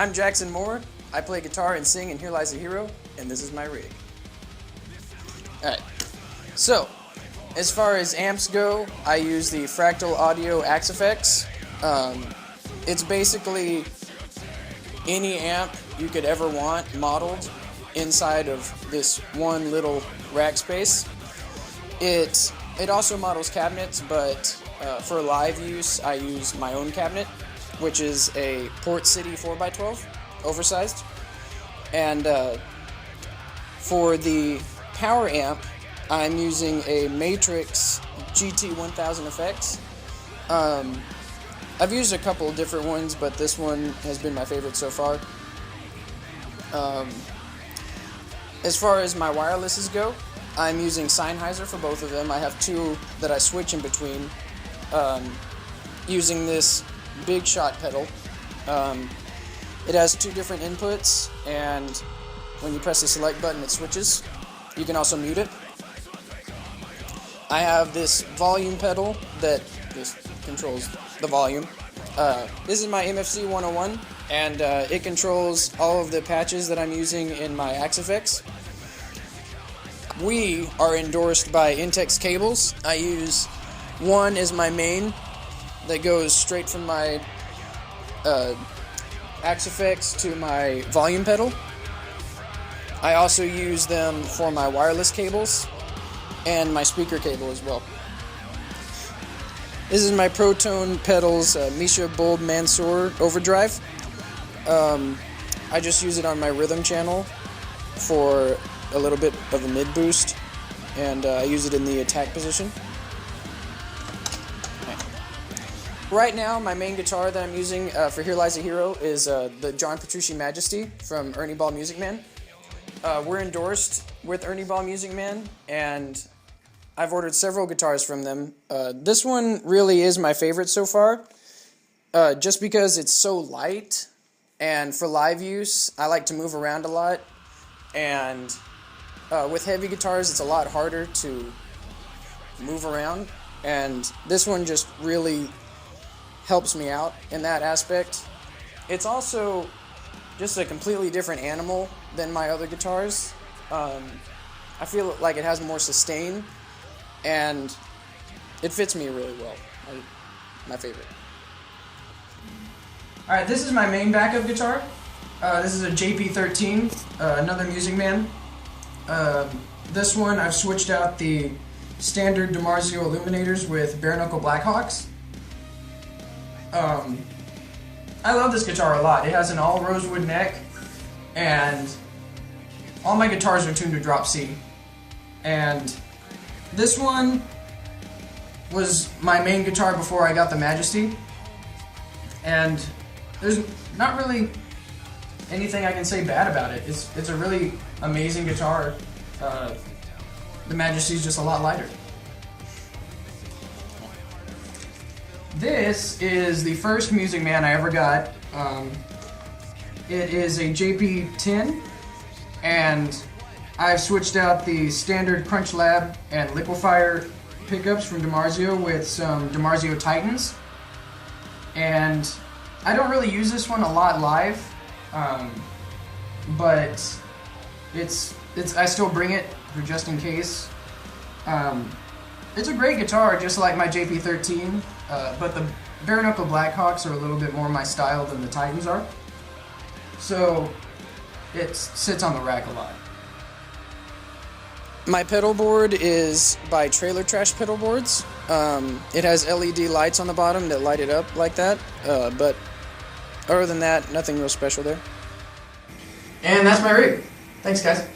I'm Jackson Moore. I play guitar and sing in Here Lies a Hero, and this is my rig. Alright, so as far as amps go, I use the Fractal Audio Axe Effects. It's basically any amp you could ever want modeled inside of this one little rack space. It also models cabinets, but for live use I use my own cabinet, which is a Port City 4x12, oversized. And for the power amp, I'm using a Matrix GT1000 effects. I've used a couple of different ones, but this one has been my favorite so far. As far as my wirelesses go, I'm using Sennheiser for both of them. I have two that I switch in between, using this Big Shot pedal. It has two different inputs, and when you press the select button it switches. You can also mute it. I have this volume pedal that just controls the volume. This is my MFC 101, and it controls all of the patches that I'm using in my Axe Effects. We are endorsed by Intex Cables. I use one as my main that goes straight from my Axe Effects to my volume pedal. I also use them for my wireless cables and my speaker cable as well. This is my Protone Pedals Misha Bulb Mansour Overdrive. I just use it on my rhythm channel for a little bit of a mid boost, and I use it in the attack position. Right now, my main guitar that I'm using for Here Lies a Hero is the John Petrucci Majesty from Ernie Ball Music Man. We're endorsed with Ernie Ball Music Man, and I've ordered several guitars from them. This one really is my favorite so far, just because it's so light, and for live use, I like to move around a lot, and with heavy guitars, it's a lot harder to move around, and this one just really helps me out in that aspect. It's also just a completely different animal than my other guitars. I feel like it has more sustain, and it fits me really well. My favorite. Alright, this is my main backup guitar. This is a JP13, another Music Man. This one I've switched out the standard DiMarzio illuminators with bare knuckle Blackhawks. I love this guitar a lot. It has an all rosewood neck, and all my guitars are tuned to drop C. And this one was my main guitar before I got the Majesty, and there's not really anything I can say bad about it. It's a really amazing guitar. The Majesty's just a lot lighter. This is the first Music Man I ever got. It is a JP10, and I've switched out the standard Crunch Lab and Liquefier pickups from DiMarzio with some DiMarzio Titans. And I don't really use this one a lot live, but I still bring it for just in case. It's a great guitar, just like my JP13, but the bare knuckle Blackhawks are a little bit more my style than the Titans are. So it sits on the rack a lot. My pedal board is by Trailer Trash Pedal Boards. It has LED lights on the bottom that light it up like that, but other than that, nothing real special there. And that's my rig. Thanks, guys.